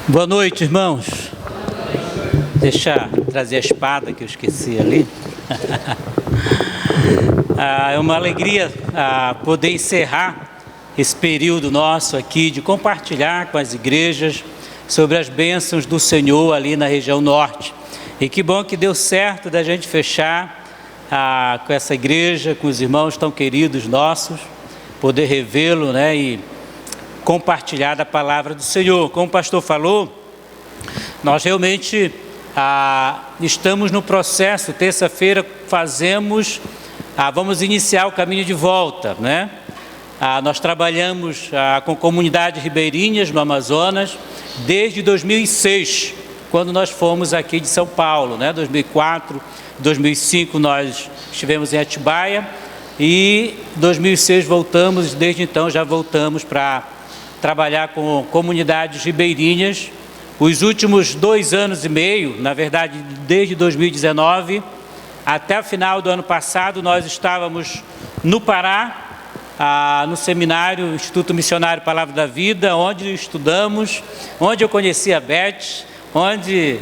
Boa noite, irmãos. Deixa eu trazer a espada que eu esqueci ali. É uma alegria poder encerrar esse período nosso aqui de compartilhar com as igrejas sobre as bênçãos do Senhor ali na região norte. E que bom que deu certo da gente fechar com essa igreja, com os irmãos tão queridos nossos, poder revê-lo, né, e compartilhar da palavra do Senhor. Como o pastor falou, nós realmente estamos no processo. Terça-feira vamos iniciar o caminho de volta, né? Nós trabalhamos com comunidades ribeirinhas no Amazonas desde 2006, quando nós fomos aqui de São Paulo, né? 2004, 2005 nós estivemos em Atibaia e 2006 voltamos. Desde então já voltamos para trabalhar com comunidades ribeirinhas. Os últimos 2 anos e meio, na verdade desde 2019 até o final do ano passado, nós estávamos no Pará, no seminário Instituto Missionário Palavra da Vida, onde estudamos, onde eu conheci a Beth, onde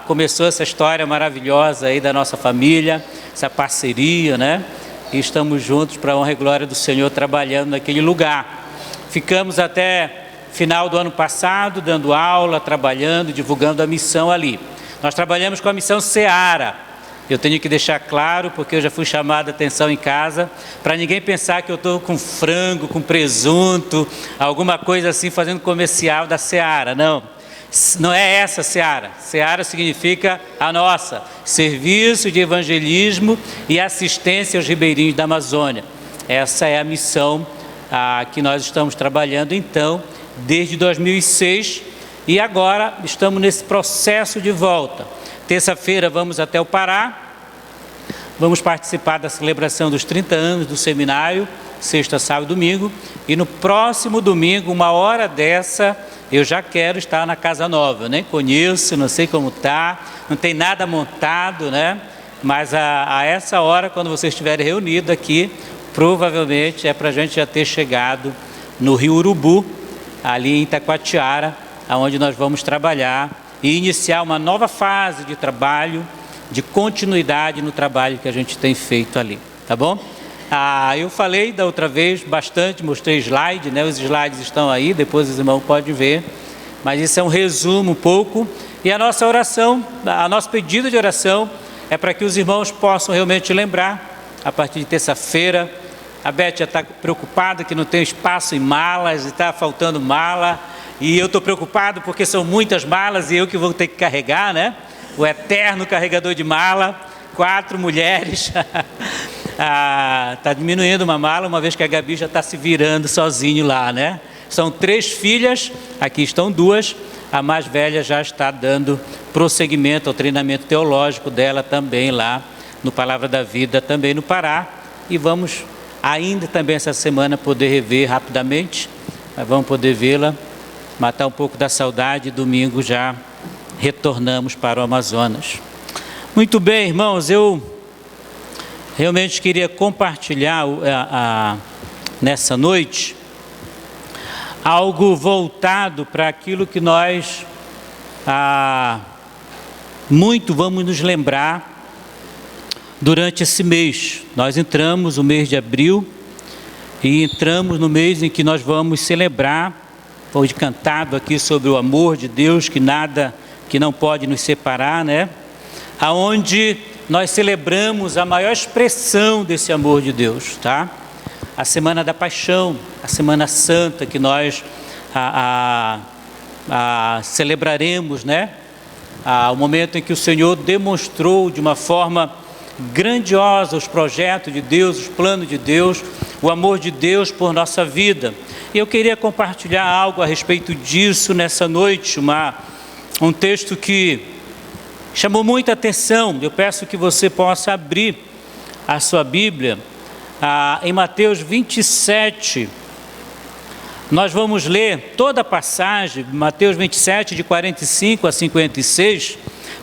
começou essa história maravilhosa aí da nossa família, essa parceria, né? E estamos juntos para a honra e glória do Senhor trabalhando naquele lugar. Ficamos até final do ano passado dando aula, trabalhando, divulgando a missão ali. Nós trabalhamos com a missão Seara. Eu tenho que deixar claro, porque eu já fui chamado a atenção em casa, para ninguém pensar que eu estou com frango, com presunto, alguma coisa assim, fazendo comercial da Seara. Não, não é essa Seara. Seara significa a nossa, serviço de evangelismo e assistência aos ribeirinhos da Amazônia. Essa é a missão que nós estamos trabalhando, então, desde 2006, e agora estamos nesse processo de volta. Terça-feira vamos até o Pará, vamos participar da celebração dos 30 anos do seminário, sexta, sábado e domingo, e no próximo domingo, 1h dessa, eu já quero estar na Casa Nova. Eu nem conheço, não sei como está, não tem nada montado, né? Mas a essa hora, quando vocês estiverem reunidos aqui, provavelmente é para a gente já ter chegado no Rio Urubu, ali em Itacoatiara, onde nós vamos trabalhar e iniciar uma nova fase de trabalho, de continuidade no trabalho que a gente tem feito ali, tá bom? Eu falei da outra vez bastante, mostrei slide, né? Os slides estão aí, depois os irmãos podem ver, mas isso é um resumo um pouco. E a nossa oração, a nosso pedido de oração é para que os irmãos possam realmente lembrar, a partir de terça-feira. A Beth já está preocupada que não tem espaço em malas, está faltando mala, e eu estou preocupado porque são muitas malas e eu que vou ter que carregar, né? O eterno carregador de mala, 4 mulheres. Está diminuindo uma mala, uma vez que a Gabi já está se virando sozinho lá, né? São 3 filhas, aqui estão 2, a mais velha já está dando prosseguimento ao treinamento teológico dela também lá no Palavra da Vida, também no Pará, e vamos ainda também essa semana poder rever rapidamente, mas vamos poder vê-la, matar um pouco da saudade. Domingo já retornamos para o Amazonas. Muito bem, irmãos, eu realmente queria compartilhar nessa noite algo voltado para aquilo que nós muito vamos nos lembrar durante esse mês. Nós entramos no mês de abril e entramos no mês em que nós vamos celebrar, foi cantado aqui sobre o amor de Deus, que não pode nos separar, né? Aonde nós celebramos a maior expressão desse amor de Deus, tá? A Semana da Paixão, a Semana Santa, que nós celebraremos, né? O momento em que o Senhor demonstrou de uma forma grandiosa os projetos de Deus, os planos de Deus, o amor de Deus por nossa vida. E eu queria compartilhar algo a respeito disso nessa noite, um texto que chamou muita atenção. Eu peço que você possa abrir a sua Bíblia em Mateus 27. Nós vamos ler toda a passagem, Mateus 27, de 45 a 56,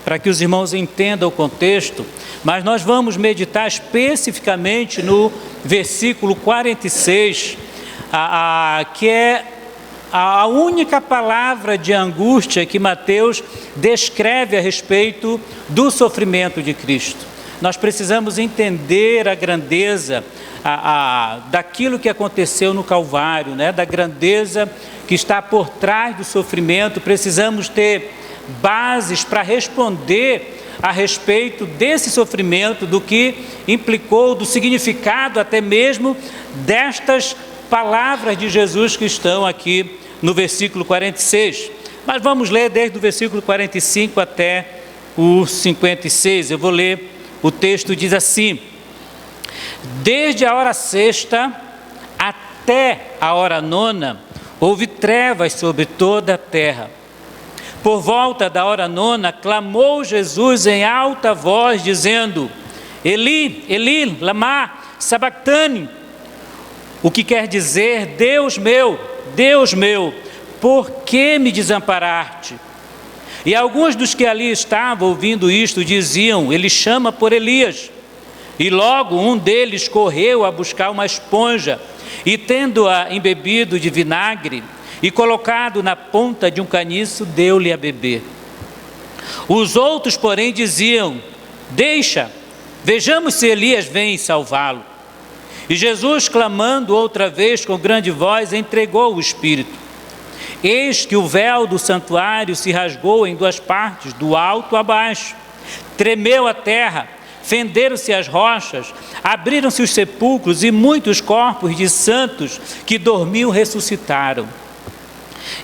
para que os irmãos entendam o contexto, mas nós vamos meditar especificamente no versículo 46, que é a única palavra de angústia que Mateus descreve a respeito do sofrimento de Cristo. Nós precisamos entender a grandeza daquilo que aconteceu no Calvário, né? Da grandeza que está por trás do sofrimento. Precisamos ter bases para responder a respeito desse sofrimento, do que implicou, do significado até mesmo destas palavras de Jesus que estão aqui no versículo 46. Mas vamos ler desde o versículo 45 até o 56. Eu vou ler, o texto diz assim: desde a hora sexta até a hora nona, houve trevas sobre toda a terra. Por volta da hora nona, clamou Jesus em alta voz, dizendo: Eli, Eli, lama sabactani, o que quer dizer: Deus meu, por que me desamparaste? E alguns dos que ali estavam ouvindo isto diziam: ele chama por Elias. E logo um deles correu a buscar uma esponja, e tendo-a embebido de vinagre e colocado na ponta de um caniço, deu-lhe a beber. Os outros, porém, diziam: deixa, vejamos se Elias vem salvá-lo. E Jesus, clamando outra vez com grande voz, entregou o Espírito. Eis que o véu do santuário se rasgou em duas partes, do alto a baixo. Tremeu a terra, fenderam-se as rochas, abriram-se os sepulcros, e muitos corpos de santos que dormiam ressuscitaram.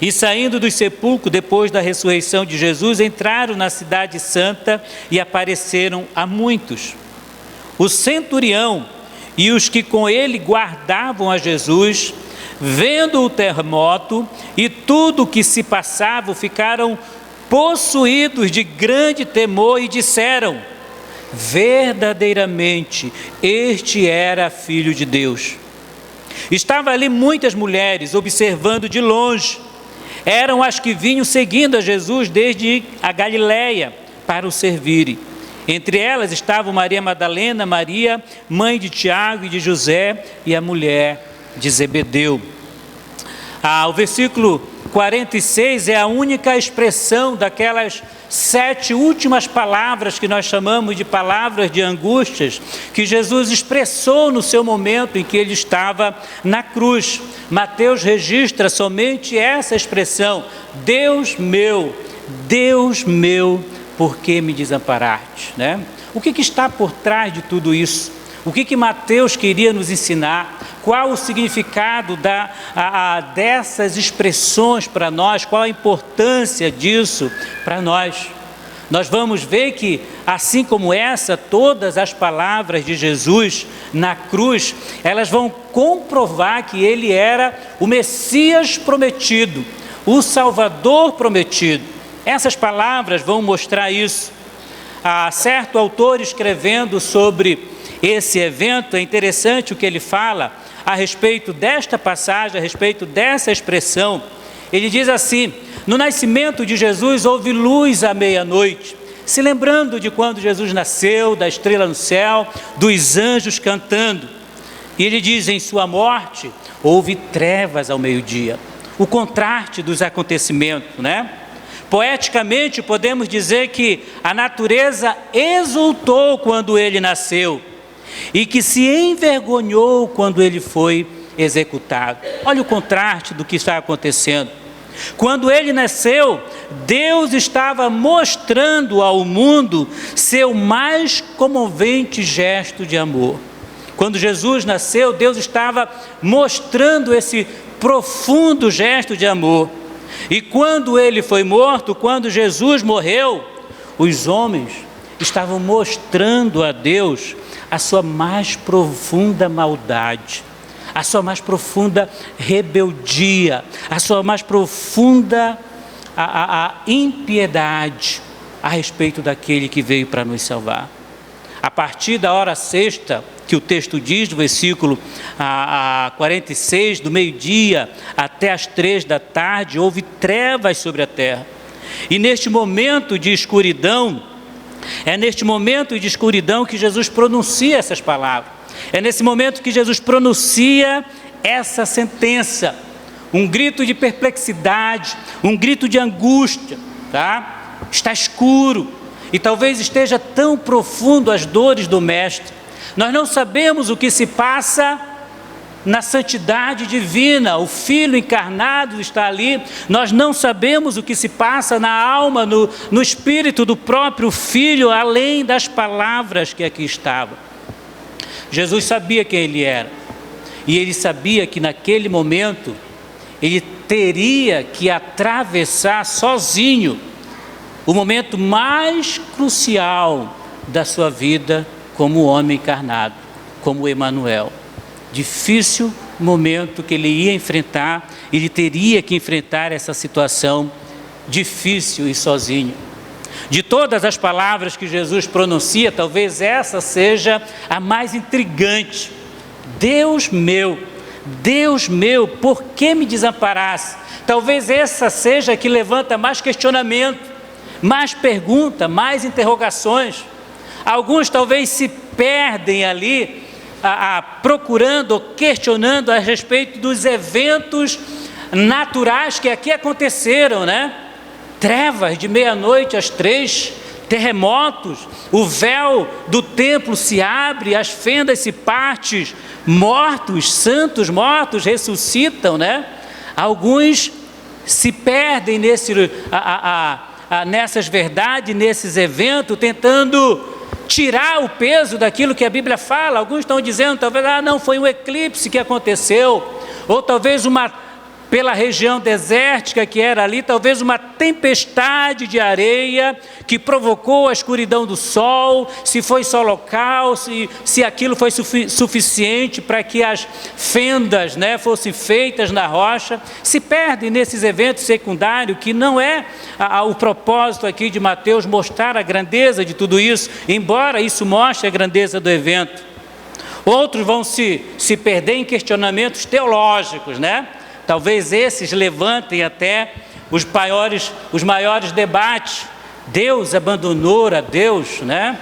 E saindo dos sepulcros, depois da ressurreição de Jesus, entraram na cidade santa e apareceram a muitos. O centurião e os que com ele guardavam a Jesus, vendo o terremoto e tudo o que se passava, ficaram possuídos de grande temor e disseram: verdadeiramente este era Filho de Deus. Estavam ali muitas mulheres observando de longe. Eram as que vinham seguindo a Jesus desde a Galileia para o servirem. Entre elas estavam Maria Madalena, Maria, mãe de Tiago e de José, e a mulher de Zebedeu. O versículo 46 é a única expressão daquelas 7 últimas palavras que nós chamamos de palavras de angústias, que Jesus expressou no seu momento em que ele estava na cruz. Mateus registra somente essa expressão: Deus meu, por que me desamparaste? Né? O que está por trás de tudo isso? O que Mateus queria nos ensinar? Qual o significado dessas expressões para nós? Qual a importância disso para nós? Nós vamos ver que, assim como essa, todas as palavras de Jesus na cruz, elas vão comprovar que ele era o Messias prometido, o Salvador prometido. Essas palavras vão mostrar isso. Certo autor, escrevendo sobre esse evento, é interessante o que ele fala a respeito desta passagem, a respeito dessa expressão. Ele diz assim: no nascimento de Jesus houve luz à meia-noite, se lembrando de quando Jesus nasceu, da estrela no céu, dos anjos cantando. E ele diz: em sua morte houve trevas ao meio-dia. O contraste dos acontecimentos, né? Poeticamente podemos dizer que a natureza exultou quando ele nasceu e que se envergonhou quando ele foi executado. Olha o contraste do que está acontecendo. Quando ele nasceu, Deus estava mostrando ao mundo seu mais comovente gesto de amor. Quando Jesus nasceu, Deus estava mostrando esse profundo gesto de amor. E quando ele foi morto, quando Jesus morreu, os homens estavam mostrando a Deus a sua mais profunda maldade, a sua mais profunda rebeldia, a sua mais profunda impiedade a respeito daquele que veio para nos salvar. A partir da hora sexta, que o texto diz, do versículo 46, do meio-dia até as 3 da tarde, houve trevas sobre a terra. E neste momento de escuridão, que Jesus pronuncia essas palavras. É nesse momento que Jesus pronuncia essa sentença. um grito de perplexidade, um grito de angústia, tá? Está escuro e talvez esteja tão profundo as dores do Mestre. Nós não sabemos o que se passa na santidade divina, o Filho encarnado está ali, nós não sabemos o que se passa na alma, no espírito do próprio Filho, além das palavras que aqui estavam. Jesus sabia quem ele era, e ele sabia que naquele momento, ele teria que atravessar sozinho o momento mais crucial da sua vida como homem encarnado, como Emanuel. Difícil momento que ele ia enfrentar, ele teria que enfrentar essa situação difícil e sozinho. De todas as palavras que Jesus pronuncia, talvez essa seja a mais intrigante. Deus meu, por que me desamparaste? Talvez essa seja a que levanta mais questionamento, mais pergunta, mais interrogações. Alguns talvez se perdem ali, procurando ou questionando a respeito dos eventos naturais que aqui aconteceram, né? Trevas de meia-noite às 3, terremotos, o véu do templo se abre, as fendas se partem, mortos, santos mortos ressuscitam, né? Alguns se perdem nessas verdades, nesses eventos, tentando tirar o peso daquilo que a Bíblia fala. Alguns estão dizendo, talvez, não, foi um eclipse que aconteceu, ou talvez pela região desértica que era ali, talvez uma tempestade de areia que provocou a escuridão do sol, se foi só local, se aquilo foi suficiente para que as fendas, né, fossem feitas na rocha. Se perdem nesses eventos secundários, que não é o propósito aqui de Mateus mostrar a grandeza de tudo isso, embora isso mostre a grandeza do evento. Outros vão se perder em questionamentos teológicos, né? Talvez esses levantem até os maiores debates. Deus abandonou a Deus, né?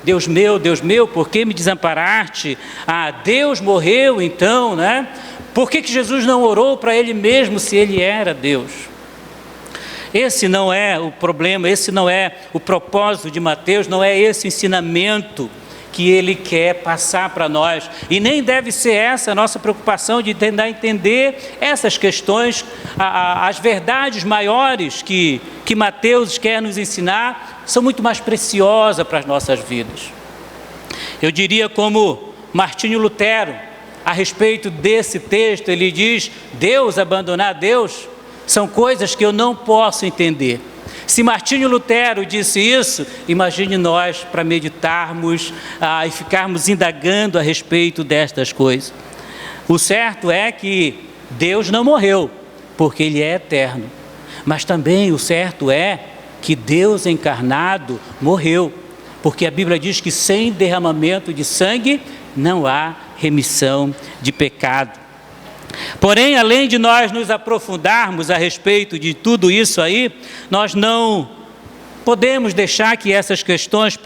Deus meu, por que me desamparaste? Deus morreu então, né? Por que Jesus não orou para Ele mesmo se Ele era Deus? Esse não é o problema, esse não é o propósito de Mateus, não é esse ensinamento que ele quer passar para nós, e nem deve ser essa a nossa preocupação de tentar entender essas questões, as verdades maiores que Mateus quer nos ensinar, são muito mais preciosas para as nossas vidas. Eu diria como Martinho Lutero, a respeito desse texto, ele diz, Deus, abandonar Deus, são coisas que eu não posso entender. Se Martinho Lutero disse isso, imagine nós para meditarmos e ficarmos indagando a respeito destas coisas. O certo é que Deus não morreu, porque Ele é eterno. Mas também o certo é que Deus encarnado morreu, porque a Bíblia diz que sem derramamento de sangue não há remissão de pecado. Porém, além de nós nos aprofundarmos a respeito de tudo isso aí, nós não podemos deixar que essas questões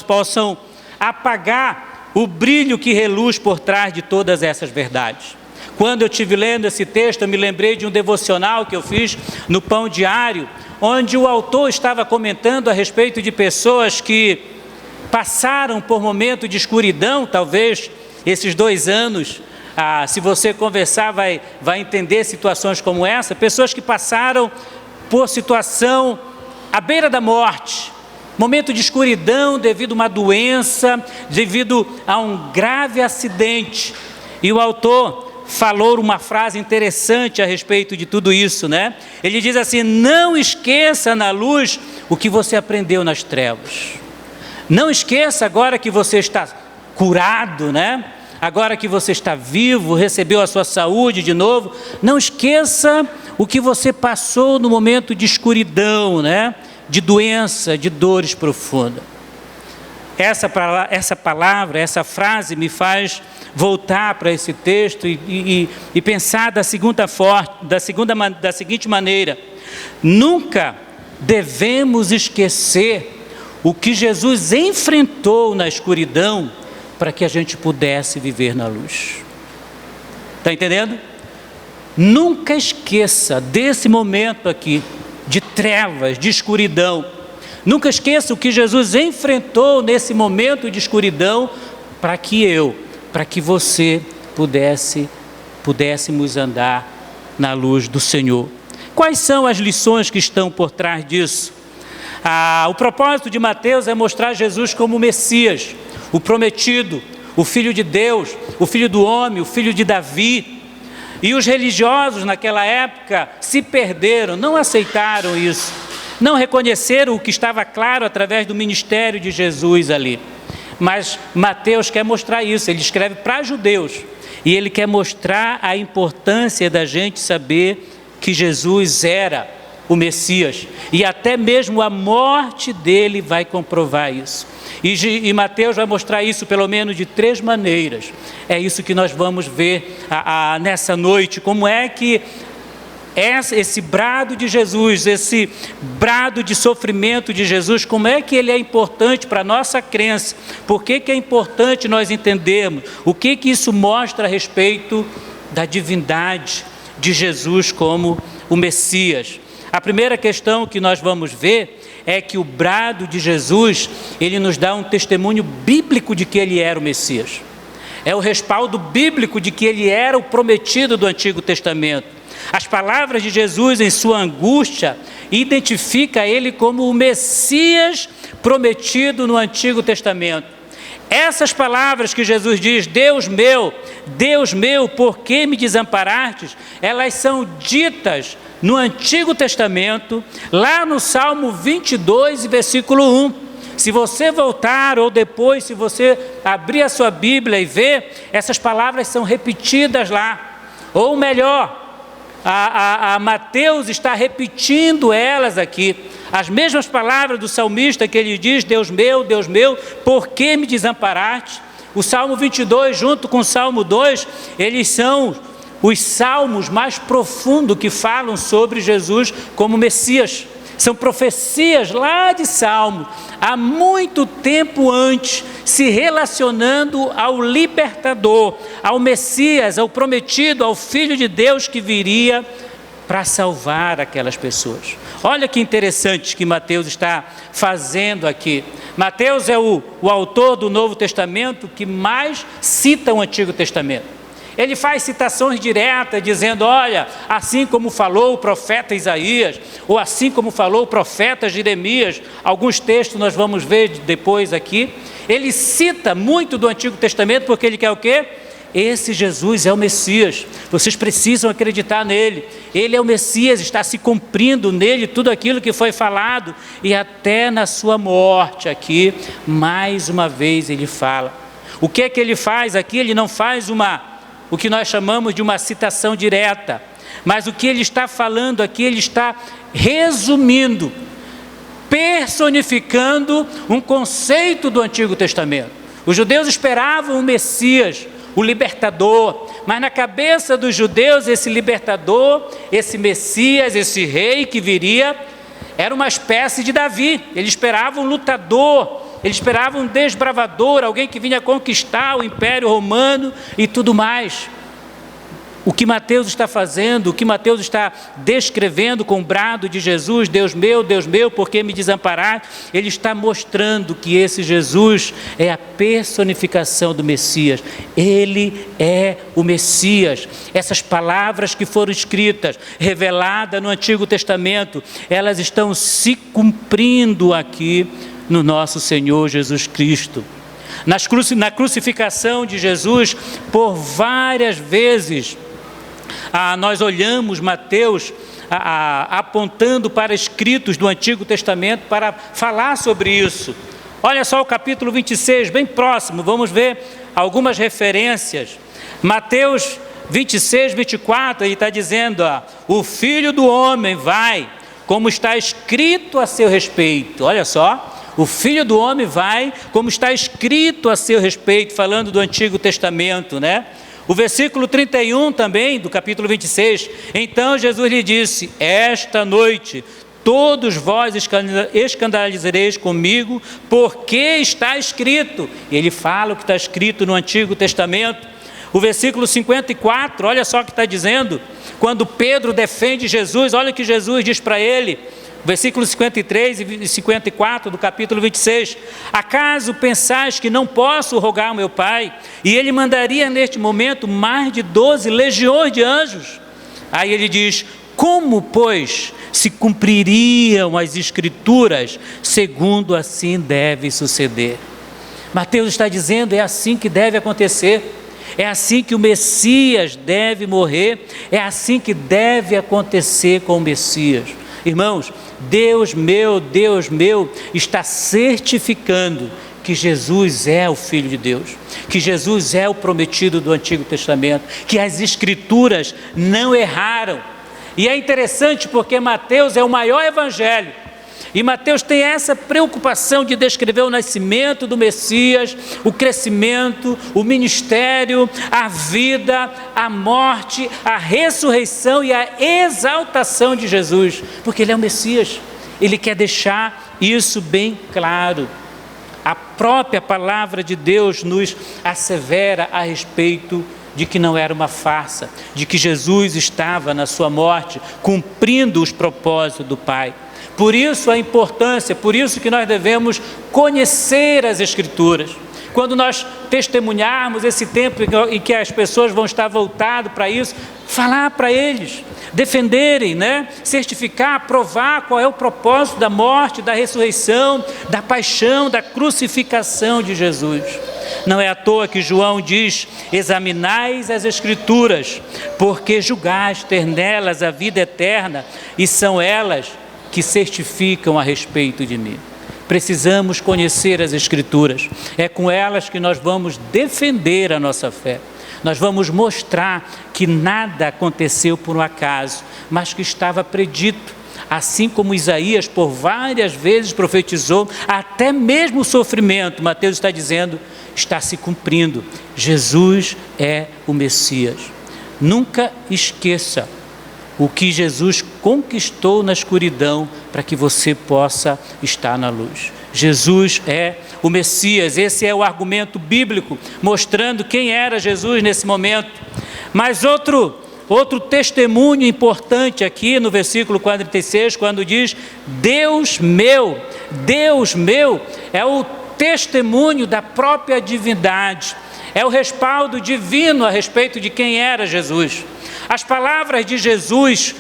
possam apagar o brilho que reluz por trás de todas essas verdades. Quando eu estive lendo esse texto, eu me lembrei de um devocional que eu fiz no Pão Diário, onde o autor estava comentando a respeito de pessoas que passaram por momento de escuridão, talvez esses 2 anos. Se você conversar, vai entender situações como essa, pessoas que passaram por situação à beira da morte, momento de escuridão devido a uma doença, devido a um grave acidente. E o autor falou uma frase interessante a respeito de tudo isso, né? Ele diz assim, não esqueça na luz o que você aprendeu nas trevas. Não esqueça agora que você está curado, né? Agora que você está vivo, recebeu a sua saúde de novo, não esqueça o que você passou no momento de escuridão, né? De doença, de dores profundas. Essa palavra, essa frase me faz voltar para esse texto e pensar da seguinte maneira: nunca devemos esquecer o que Jesus enfrentou na escuridão para que a gente pudesse viver na luz. Está entendendo? Nunca esqueça desse momento aqui, de trevas, de escuridão. Nunca esqueça o que Jesus enfrentou nesse momento de escuridão para que você pudéssemos andar na luz do Senhor. Quais são as lições que estão por trás disso? O propósito de Mateus é mostrar Jesus como o Messias, o prometido, o Filho de Deus, o Filho do homem, o Filho de Davi. E os religiosos naquela época se perderam, não aceitaram isso, não reconheceram o que estava claro através do ministério de Jesus ali. Mas Mateus quer mostrar isso, ele escreve para judeus, e ele quer mostrar a importância da gente saber que Jesus era o Messias, e até mesmo a morte dele vai comprovar isso. E Mateus vai mostrar isso pelo menos de 3 maneiras. É isso que nós vamos ver nessa noite, como é que esse brado de Jesus, esse brado de sofrimento de Jesus, como é que ele é importante para a nossa crença, por que é importante nós entendermos, o que isso mostra a respeito da divindade de Jesus como o Messias. A primeira questão que nós vamos ver é que o brado de Jesus, ele nos dá um testemunho bíblico de que ele era o Messias. É o respaldo bíblico de que ele era o prometido do Antigo Testamento. As palavras de Jesus em sua angústia identificam ele como o Messias prometido no Antigo Testamento. Essas palavras que Jesus diz, Deus meu, por que me desamparastes? Elas são ditas no Antigo Testamento, lá no Salmo 22, versículo 1. Se você voltar ou depois, se você abrir a sua Bíblia e ver, essas palavras são repetidas lá. Ou melhor, Mateus está repetindo elas aqui. As mesmas palavras do salmista que ele diz, Deus meu, por que me desamparaste? O Salmo 22 junto com o Salmo 2, eles são os salmos mais profundos que falam sobre Jesus como Messias. São profecias lá de Salmo, há muito tempo antes, se relacionando ao libertador, ao Messias, ao prometido, ao Filho de Deus que viria para salvar aquelas pessoas. Olha que interessante que Mateus está fazendo aqui. Mateus é o autor do Novo Testamento que mais cita o Antigo Testamento. Ele faz citações diretas, dizendo, olha, assim como falou o profeta Isaías, ou assim como falou o profeta Jeremias, alguns textos nós vamos ver depois aqui. Ele cita muito do Antigo Testamento porque ele quer o quê? Esse Jesus é o Messias, vocês precisam acreditar nele, ele é o Messias, está se cumprindo nele tudo aquilo que foi falado, e até na sua morte aqui, mais uma vez ele fala. O que é que ele faz aqui? Ele não faz o que nós chamamos de uma citação direta, mas o que ele está falando aqui, ele está resumindo, personificando um conceito do Antigo Testamento. Os judeus esperavam o Messias, o libertador, mas na cabeça dos judeus esse libertador, esse Messias, esse rei que viria, era uma espécie de Davi. Eles esperavam um lutador, eles esperavam um desbravador, alguém que vinha conquistar o Império Romano e tudo mais. O que Mateus está fazendo, o que Mateus está descrevendo com o brado de Jesus, Deus meu, por que me desamparaste? Ele está mostrando que esse Jesus é a personificação do Messias. Ele é o Messias. Essas palavras que foram escritas, reveladas no Antigo Testamento, elas estão se cumprindo aqui no nosso Senhor Jesus Cristo. Na crucificação de Jesus, por várias vezes, nós olhamos Mateus apontando para escritos do Antigo Testamento para falar sobre isso. Olha só o capítulo 26, bem próximo, vamos ver algumas referências. Mateus 26, 24, ele está dizendo, o Filho do Homem vai, como está escrito a seu respeito. Olha só, o Filho do Homem vai, como está escrito a seu respeito, falando do Antigo Testamento, né? O versículo 31 também, do capítulo 26, então Jesus lhe disse, esta noite todos vós escandalizareis comigo, porque está escrito. Ele fala o que está escrito no Antigo Testamento, O versículo 54, olha só o que está dizendo, quando Pedro defende Jesus, olha o que Jesus diz para ele, versículos 53 e 54 do capítulo 26, acaso pensais que não posso rogar ao meu Pai, e Ele mandaria neste momento mais de 12 legiões de anjos? Aí ele diz, como, pois, se cumpririam as Escrituras, segundo assim deve suceder? Mateus está dizendo, é assim que deve acontecer, é assim que o Messias deve morrer, é assim que deve acontecer com o Messias. Irmãos, Deus meu, está certificando que Jesus é o Filho de Deus, que Jesus é o prometido do Antigo Testamento, que as Escrituras não erraram. E é interessante porque Mateus é o maior evangelho, e Mateus tem essa preocupação de descrever o nascimento do Messias, o crescimento, o ministério, a vida, a morte, a ressurreição e a exaltação de Jesus, porque Ele é o Messias, Ele quer deixar isso bem claro. A própria palavra de Deus nos assevera a respeito de que não era uma farsa, de que Jesus estava na sua morte, cumprindo os propósitos do Pai. Por isso a importância, por isso que nós devemos conhecer as Escrituras. Quando nós testemunharmos esse tempo em que as pessoas vão estar voltadas para isso, falar para eles, defenderem, certificar, provar qual é o propósito da morte, da ressurreição, da paixão, da crucificação de Jesus. Não é à toa que João diz, examinais as Escrituras, porque julgais ter nelas a vida eterna, e são elas que certificam a respeito de mim. Precisamos conhecer as Escrituras, é com elas que nós vamos defender a nossa fé. Nós vamos mostrar que nada aconteceu por um acaso, mas que estava predito. Assim como Isaías por várias vezes profetizou, até mesmo o sofrimento, Mateus está dizendo, está se cumprindo. Jesus é o Messias. Nunca esqueça o que Jesus conquistou na escuridão para que você possa estar na luz. Jesus é o Messias, esse é o argumento bíblico, mostrando quem era Jesus nesse momento. Mas outro testemunho importante aqui no versículo 46, quando diz, Deus meu, é o testemunho da própria divindade, é o respaldo divino a respeito de quem era Jesus. As palavras de Jesus,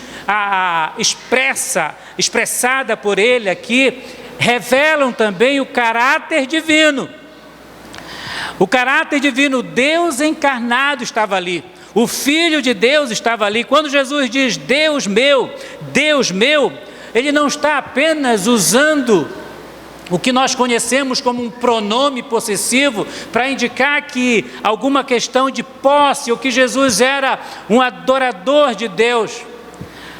expressada por ele aqui, revelam também o caráter divino. O caráter divino, Deus encarnado estava ali. O Filho de Deus estava ali. Quando Jesus diz Deus meu, Ele não está apenas usando o que nós conhecemos como um pronome possessivo para indicar que alguma questão de posse ou que Jesus era um adorador de Deus.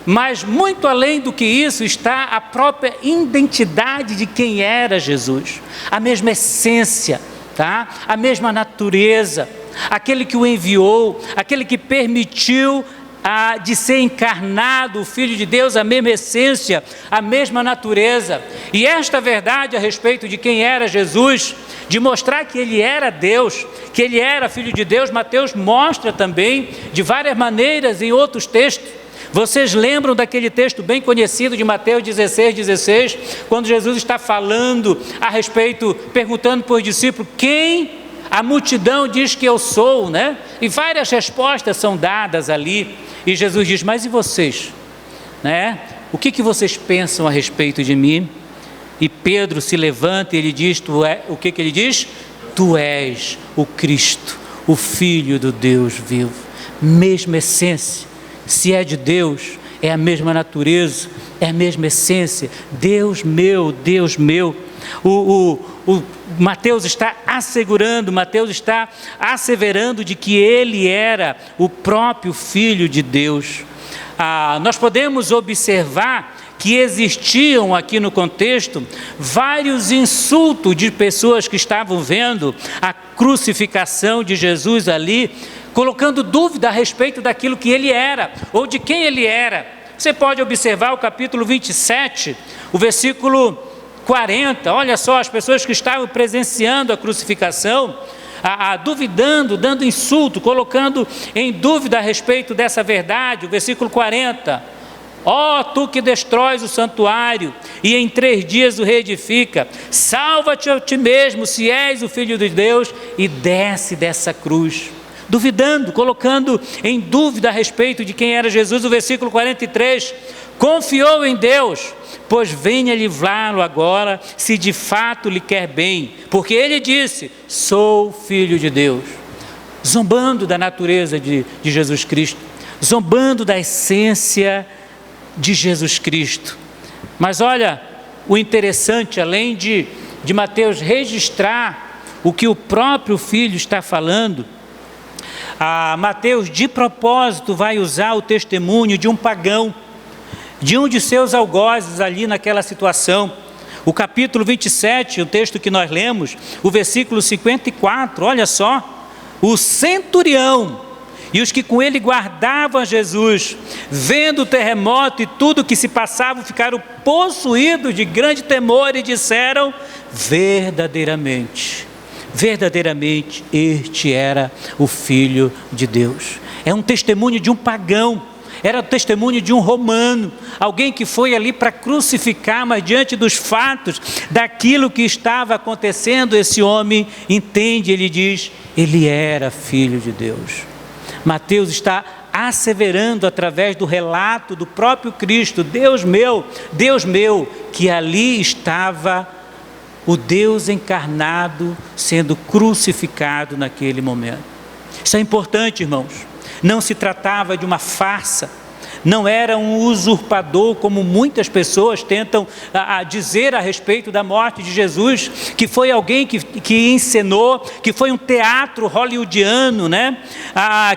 Mas muito além do que isso está a própria identidade de quem era Jesus. A mesma essência, a mesma natureza. Aquele que o enviou, aquele que permitiu de ser encarnado, o Filho de Deus, a mesma essência, a mesma natureza. E esta verdade a respeito de quem era Jesus, de mostrar que Ele era Deus, que Ele era Filho de Deus, Mateus mostra também de várias maneiras em outros textos. Vocês lembram daquele texto bem conhecido de Mateus 16, quando Jesus está falando a respeito, perguntando para os discípulos, quem a multidão diz que eu sou, E várias respostas são dadas ali, e Jesus diz, mas e vocês? O que vocês pensam a respeito de mim? E Pedro se levanta e ele diz, o que ele diz? Tu és o Cristo, o Filho do Deus vivo. Mesma essência, se é de Deus, é a mesma natureza, é a mesma essência. Deus meu. O Mateus está asseverando de que ele era o próprio Filho de Deus. Nós podemos observar que existiam aqui no contexto vários insultos de pessoas que estavam vendo a crucificação de Jesus ali, colocando dúvida a respeito daquilo que ele era, ou de quem ele era. Você pode observar o capítulo 27, o versículo 40, olha só, as pessoas que estavam presenciando a crucificação, duvidando, dando insulto, colocando em dúvida a respeito dessa verdade. O versículo 40: ó, tu que destróis o santuário e em 3 dias o reedifica, salva-te a ti mesmo, se és o Filho de Deus, e desce dessa cruz. Duvidando, colocando em dúvida a respeito de quem era Jesus. O versículo 43: confiou em Deus, pois venha livrá-lo agora, se de fato lhe quer bem, porque ele disse: sou Filho de Deus. Zombando da natureza de Jesus Cristo, zombando da essência de Jesus Cristo. Mas olha, o interessante, além de Mateus registrar o que o próprio Filho está falando, Mateus de propósito vai usar o testemunho de um pagão, de um de seus algozes ali naquela situação. O capítulo 27, o texto que nós lemos, o versículo 54, olha só: o centurião e os que com ele guardavam a Jesus, vendo o terremoto e tudo o que se passava, ficaram possuídos de grande temor e disseram: verdadeiramente este era o Filho de Deus. É um testemunho de um pagão, era o testemunho de um romano, alguém que foi ali para crucificar, mas diante dos fatos, daquilo que estava acontecendo, esse homem entende, ele diz: ele era Filho de Deus. Mateus está asseverando através do relato do próprio Cristo: Deus meu, que ali estava o Deus encarnado sendo crucificado naquele momento. Isso é importante, irmãos. Não se tratava de uma farsa, não era um usurpador, como muitas pessoas tentam dizer a respeito da morte de Jesus, que foi alguém que encenou, que foi um teatro hollywoodiano, né?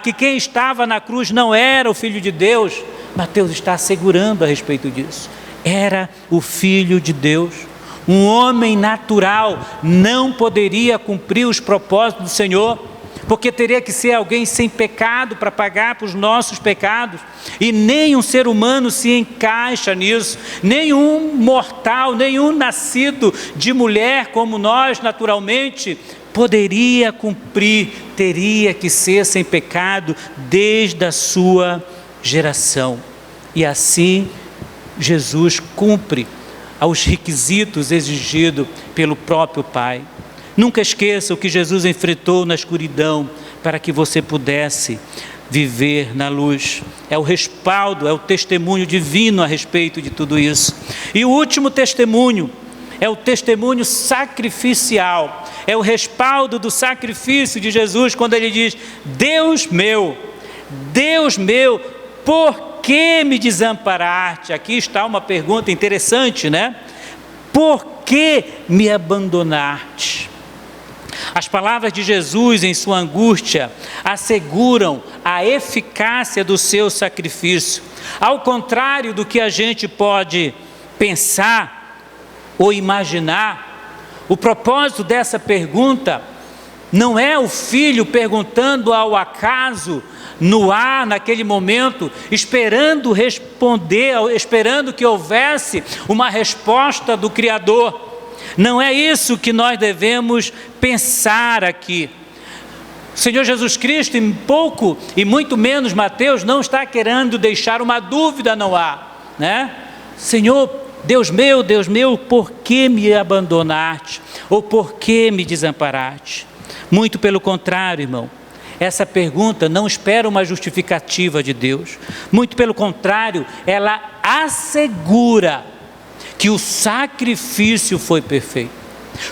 Que quem estava na cruz não era o Filho de Deus. Mateus está assegurando a respeito disso. Era o Filho de Deus. Um homem natural não poderia cumprir os propósitos do Senhor, porque teria que ser alguém sem pecado para pagar para os nossos pecados, e nenhum ser humano se encaixa nisso, nenhum mortal, nenhum nascido de mulher como nós naturalmente poderia cumprir, teria que ser sem pecado desde a sua geração. E assim Jesus cumpre aos requisitos exigidos pelo próprio Pai. Nunca esqueça o que Jesus enfrentou na escuridão para que você pudesse viver na luz. É o respaldo, é o testemunho divino a respeito de tudo isso. E o último testemunho é o testemunho sacrificial, é o respaldo do sacrifício de Jesus, quando ele diz: Deus meu, por que me desamparaste? Aqui está uma pergunta interessante, né? Por que me abandonaste? As palavras de Jesus em sua angústia asseguram a eficácia do seu sacrifício. Ao contrário do que a gente pode pensar ou imaginar, o propósito dessa pergunta não é o filho perguntando ao acaso, no ar, naquele momento, esperando responder, esperando que houvesse uma resposta do Criador. Não é isso que nós devemos pensar aqui. O Senhor Jesus Cristo, em pouco e muito menos Mateus, não está querendo deixar uma dúvida no ar, né? Senhor, Deus meu, por que me abandonaste? Ou por que me desamparaste? Muito pelo contrário, irmão. Essa pergunta não espera uma justificativa de Deus. Muito pelo contrário, ela assegura que o sacrifício foi perfeito.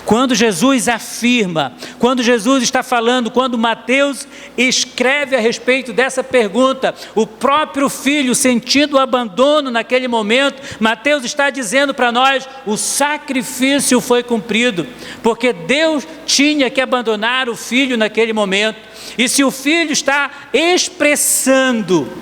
Quando Jesus afirma, quando Jesus está falando, quando Mateus escreve a respeito dessa pergunta, o próprio filho sentindo o abandono naquele momento, Mateus está dizendo para nós: o sacrifício foi cumprido, porque Deus tinha que abandonar o filho naquele momento. E se o filho está expressando,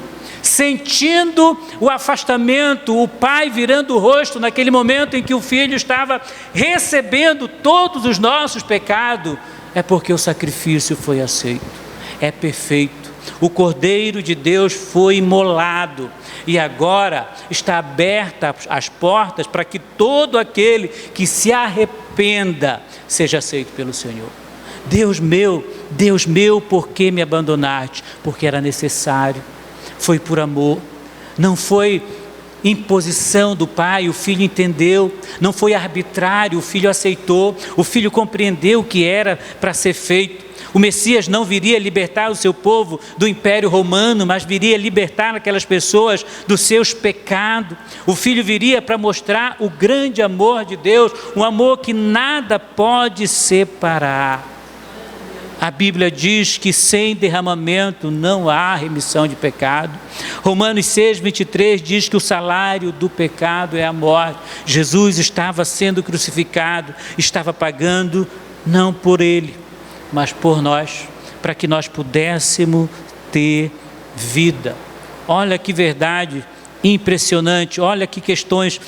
sentindo o afastamento, o pai virando o rosto naquele momento em que o filho estava recebendo todos os nossos pecados, é porque o sacrifício foi aceito, é perfeito. O Cordeiro de Deus foi imolado e agora está aberta as portas para que todo aquele que se arrependa seja aceito pelo Senhor. Deus meu, por que me abandonaste? Porque era necessário, foi por amor, não foi imposição do pai, o filho entendeu, não foi arbitrário, o filho aceitou, o filho compreendeu o que era para ser feito. O Messias não viria libertar o seu povo do Império Romano, mas viria libertar aquelas pessoas dos seus pecados. O Filho viria para mostrar o grande amor de Deus, um amor que nada pode separar. A Bíblia diz que sem derramamento não há remissão de pecado. Romanos 6:23 diz que o salário do pecado é a morte. Jesus estava sendo crucificado, estava pagando não por ele, mas por nós, para que nós pudéssemos ter vida. Olha que verdade impressionante, olha que questões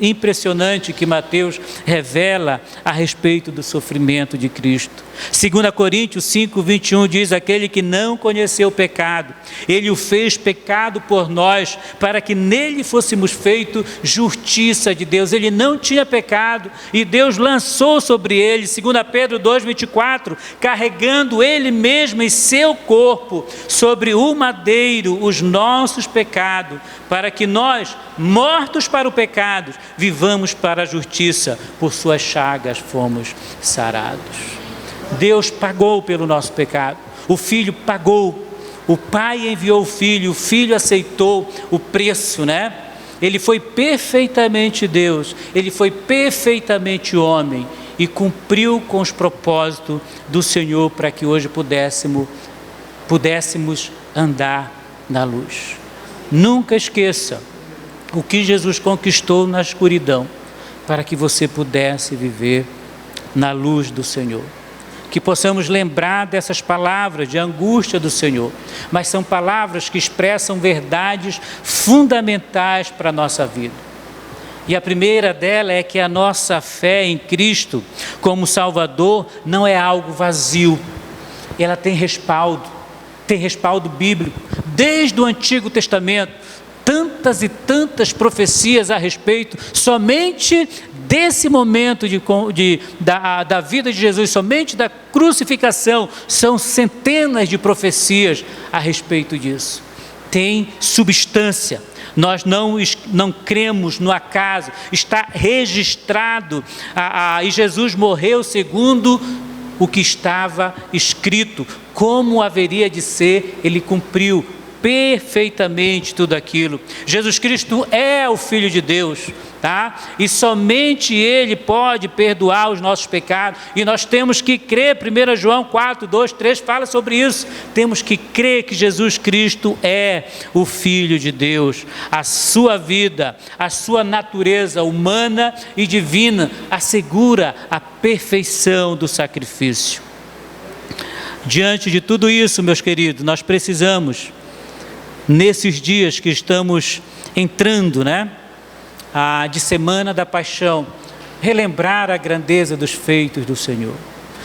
impressionantes que Mateus revela a respeito do sofrimento de Cristo. 2 Coríntios 5:21 diz: aquele que não conheceu o pecado, ele o fez pecado por nós, para que nele fôssemos feitos justiça de Deus. Ele não tinha pecado e Deus lançou sobre ele, 2 Pedro 2:24, carregando ele mesmo em seu corpo, sobre o madeiro, os nossos pecados, para que nós, mortos para o pecado, vivamos para a justiça. Por suas chagas fomos sarados. Deus pagou pelo nosso pecado, o Filho pagou, o Pai enviou o Filho aceitou o preço, né? Ele foi perfeitamente Deus, ele foi perfeitamente homem e cumpriu com os propósitos do Senhor para que hoje pudéssemos andar na luz. Nunca esqueça o que Jesus conquistou na escuridão para que você pudesse viver na luz do Senhor. Que possamos lembrar dessas palavras de angústia do Senhor, mas são palavras que expressam verdades fundamentais para a nossa vida. E a primeira dela é que a nossa fé em Cristo como Salvador não é algo vazio, ela tem respaldo bíblico. Desde o Antigo Testamento, tantas e tantas profecias a respeito somente desse momento da vida de Jesus, somente da crucificação. São centenas de profecias a respeito disso. Tem substância. Nós não cremos no acaso, está registrado, e Jesus morreu segundo o que estava escrito, como haveria de ser, ele cumpriu perfeitamente tudo aquilo. Jesus Cristo é o Filho de Deus, tá? E somente Ele pode perdoar os nossos pecados, e nós temos que crer. 1 João 4:2-3 fala sobre isso. Temos que crer que Jesus Cristo é o Filho de Deus. A sua vida, a sua natureza humana e divina assegura a perfeição do sacrifício. Diante de tudo isso, meus queridos, nós precisamos, nesses dias que estamos entrando, de Semana da Paixão, relembrar a grandeza dos feitos do Senhor.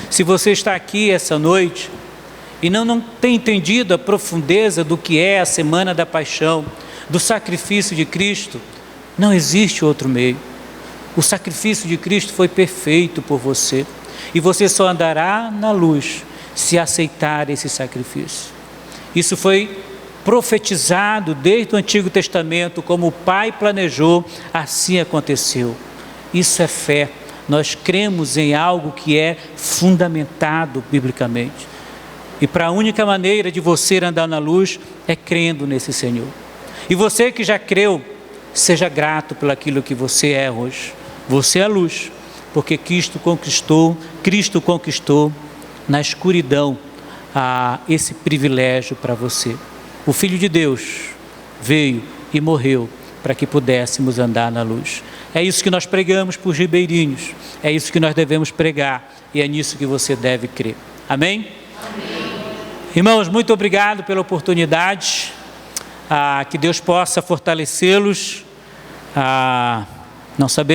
Se você está aqui essa noite e não tem entendido a profundeza do que é a Semana da Paixão, do sacrifício de Cristo, não existe outro meio. O sacrifício de Cristo foi perfeito por você, e você só andará na luz se aceitar esse sacrifício. Isso foi profetizado desde o Antigo Testamento, como o Pai planejou, assim aconteceu. Isso é fé. Nós cremos em algo que é fundamentado biblicamente. E para a única maneira de você andar na luz é crendo nesse Senhor. E você que já creu, seja grato por aquilo que você é hoje. Você é a luz, porque Cristo conquistou na escuridão esse privilégio para você. O Filho de Deus veio e morreu para que pudéssemos andar na luz. É isso que nós pregamos para os ribeirinhos, é isso que nós devemos pregar, e é nisso que você deve crer. Amém? Amém. Irmãos, muito obrigado pela oportunidade, que Deus possa fortalecê-los. Não sabemos